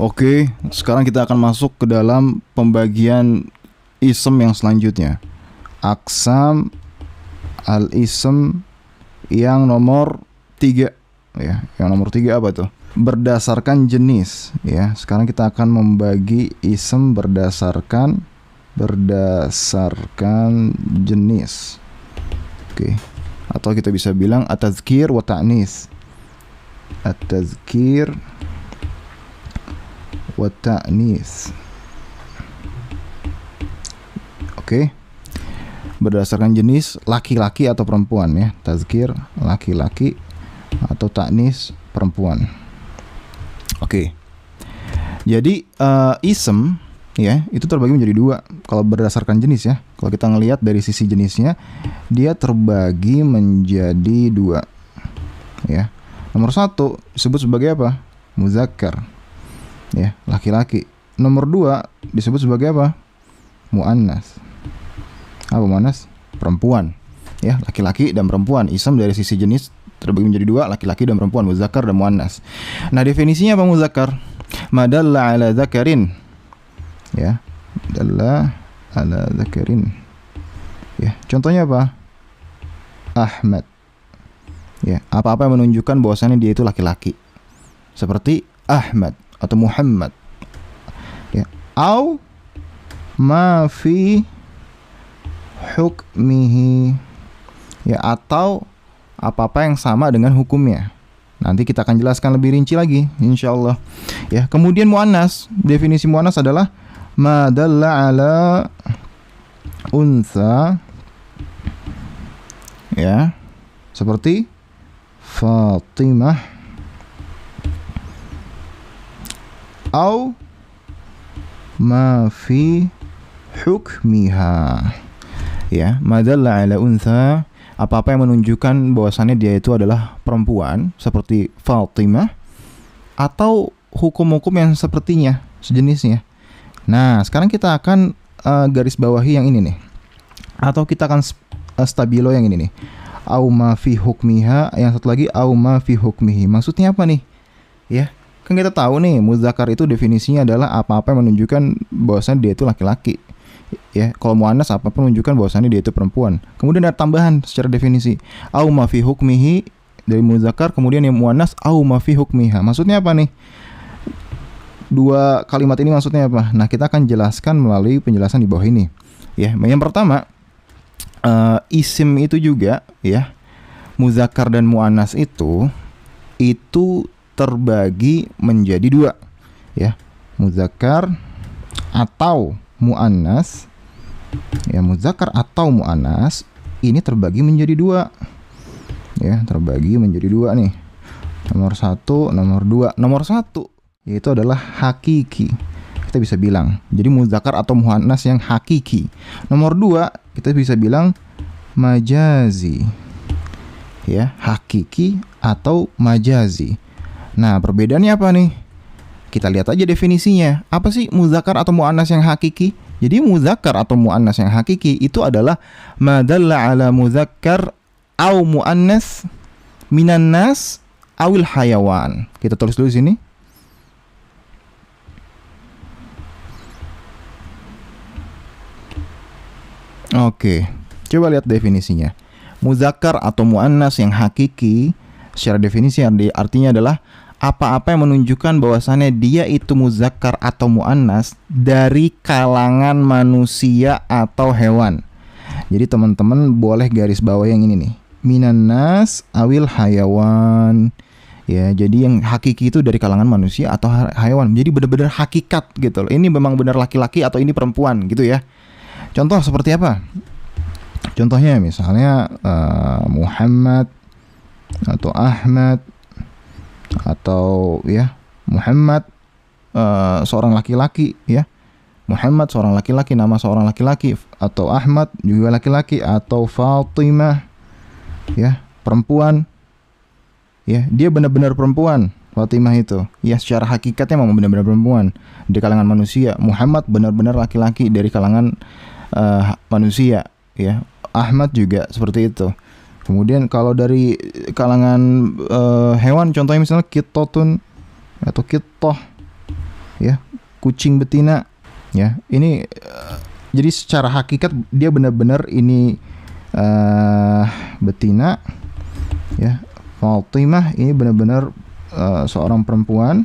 Oke, sekarang kita akan masuk ke dalam pembagian isem yang selanjutnya. Aksam al-ism yang nomor 3 ya. Yang nomor 3 apa tuh? Berdasarkan jenis ya. Sekarang kita akan membagi isem berdasarkan jenis. Oke. Atau kita bisa bilang at-tazkir wa ta'nis. At-tazkir wa ta'nis. Oke. Berdasarkan jenis laki-laki atau perempuan ya. Tazkir laki-laki atau ta'nis perempuan. Oke. Jadi isem ya, itu terbagi menjadi 2 kalau berdasarkan jenis ya. Kalau kita ngelihat dari sisi jenisnya, dia terbagi menjadi 2 ya. Nomor 1 disebut sebagai apa? Muzakkar ya, laki-laki. Nomor 2 disebut sebagai apa? Muannas. Apa muannas? Perempuan ya, laki-laki dan perempuan. Isem dari sisi jenis terbagi menjadi 2, laki-laki dan perempuan, muzakkar dan muannas. Nah, definisinya apa muzakkar? Madalla ala dzakarin ya, dalla ala dzakarin ya. Contohnya apa? Ahmad ya, apa-apa yang menunjukkan bahwasannya dia itu laki-laki, seperti Ahmad atau Muhammad ya. Au ma fi hukmihi ya, atau apa-apa yang sama dengan hukumnya. Nanti kita akan jelaskan lebih rinci lagi insyaallah ya. Kemudian muannas, definisi muannas adalah ma dalla ala unsa ya, seperti Fatimah au ma fi hukmiha ya. Ma dalla ala unsa, apa-apa yang menunjukkan bahwasannya dia itu adalah perempuan, seperti Fatimah, atau hukum-hukum yang sepertinya, sejenisnya. Nah, sekarang kita akan garis bawahi yang ini nih, atau kita akan stabilo yang ini nih. Au ma fi hukmiha, yang satu lagi au ma fi hukmihi. Maksudnya apa nih? Ya, kan kita tahu nih, muzakkar itu definisinya adalah apa-apa yang menunjukkan bahwasannya dia itu laki-laki. Ya, kalau muannas apa-apa menunjukkan bahwasannya dia itu perempuan. Kemudian ada tambahan secara definisi, au ma fi hukmihi dari muzakkar, kemudian yang muannas au ma fi hukmiha. Maksudnya apa nih? 2 kalimat ini maksudnya apa? Nah, kita akan jelaskan melalui penjelasan di bawah ini. Ya, yang pertama, isim itu juga ya, muzakkar dan muannas itu terbagi menjadi 2 ya. Muzakkar atau muannas ya, muzakkar atau muannas ini terbagi menjadi 2 ya, terbagi menjadi 2 nih. Nomor 1, nomor 2. Nomor 1 yaitu adalah hakiki, kita bisa bilang jadi muzakkar atau muannas yang hakiki. Nomor 2 kita bisa bilang majazi ya, hakiki atau majazi. Nah, perbedaannya apa nih? Kita lihat aja definisinya. Apa sih muzakkar atau muannas yang hakiki? Jadi muzakkar atau muannas yang hakiki itu adalah madalla ala muzakkar au muannas minan nas awil hayawan. Kita tulis dulu sini. Oke, coba lihat definisinya. Muzakkar atau muannas yang hakiki secara definisi artinya adalah apa-apa yang menunjukkan bahwasannya dia itu muzakkar atau muannas dari kalangan manusia atau hewan. Jadi teman-teman boleh garis bawah yang ini nih, minan nas awil hayawan ya. Jadi yang hakiki itu dari kalangan manusia atau hewan. Jadi benar-benar hakikat gitu loh. Ini memang benar laki-laki atau ini perempuan gitu ya. Contoh seperti apa? Contohnya misalnya Muhammad atau Ahmad, atau ya Muhammad seorang laki-laki ya. Muhammad seorang laki-laki, nama seorang laki-laki, atau Ahmad juga laki-laki, atau Fatimah ya, perempuan. Ya, dia benar-benar perempuan. Fatimah itu ya, secara hakikatnya memang benar-benar perempuan di kalangan manusia. Muhammad benar-benar laki-laki dari kalangan manusia ya. Ahmad juga seperti itu. Kemudian kalau dari kalangan hewan, contohnya misalnya kitotun atau kitoh ya, kucing betina, ya. Ini jadi secara hakikat dia benar-benar ini betina, ya. Fatimah ini benar-benar seorang perempuan,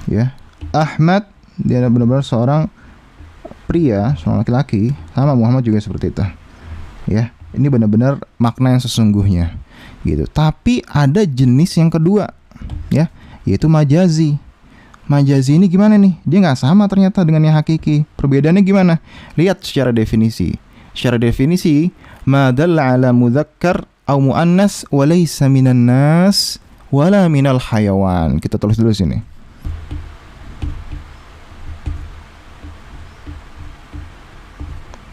ya. Ahmad dia benar-benar seorang pria, seorang laki-laki. Sama Muhammad juga seperti itu, ya. Ini benar-benar makna yang sesungguhnya, gitu. Tapi ada jenis yang kedua, ya, yaitu majazi. Majazi ini gimana nih? Dia nggak sama ternyata dengan yang hakiki. Perbedaannya gimana? Lihat secara definisi. Secara definisi, ma dalla ala mudzakkar au muannas wa laysa minan nas wala minal hayawan. Kita tulis dulu sini.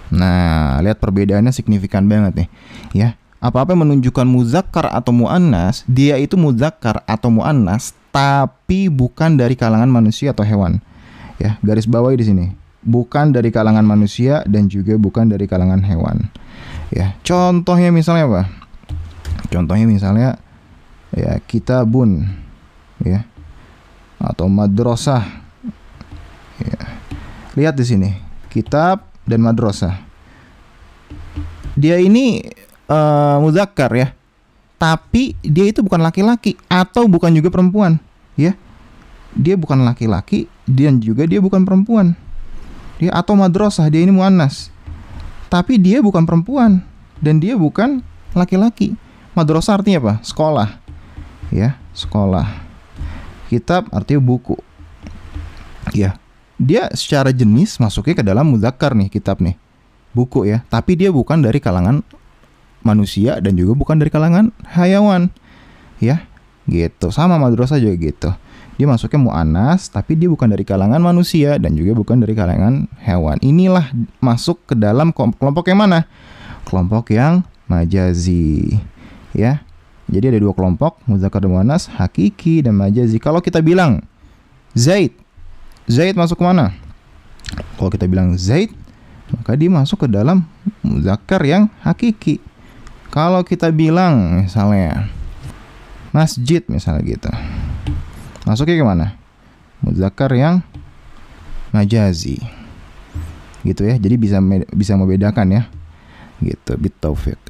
Nah, lihat perbedaannya signifikan banget nih, ya. Apa-apa yang menunjukkan muzakkar atau muannas, dia itu muzakkar atau muannas tapi bukan dari kalangan manusia atau hewan. Ya, garis bawahi di sini. Bukan dari kalangan manusia dan juga bukan dari kalangan hewan. Ya, contohnya misalnya apa? Contohnya misalnya ya kitabun, ya. Atau madrasah. Ya. Lihat di sini, kitab dan madrasah. Dia ini muzakkar, ya. Tapi dia itu bukan laki-laki atau bukan juga perempuan, ya. Dia bukan laki-laki dan juga dia bukan perempuan. Dia atau madrasah, dia ini muannas. Tapi dia bukan perempuan dan dia bukan laki-laki. Madrasah artinya apa? Sekolah. Ya, sekolah. Kitab artinya buku. Ya. Dia secara jenis masuknya ke dalam muzakkar nih, kitab nih. Buku, ya. Tapi dia bukan dari kalangan manusia dan juga bukan dari kalangan hayawan, ya, gitu. Sama madrasah juga gitu. Dia masuknya muannas tapi dia bukan dari kalangan manusia dan juga bukan dari kalangan hewan. Inilah masuk ke dalam kelompok yang mana? Kelompok yang majazi, ya. Jadi ada dua kelompok, muzakkar dan muannas, hakiki dan majazi. Kalau kita bilang Zaid masuk ke mana? Kalau kita bilang Zaid, maka dia masuk ke dalam muzakkar yang hakiki. Kalau kita bilang misalnya masjid misalnya gitu, masuknya ke mana? Muzakkar yang majazi, gitu ya. Jadi bisa membedakan, ya, gitu. Bit taufik.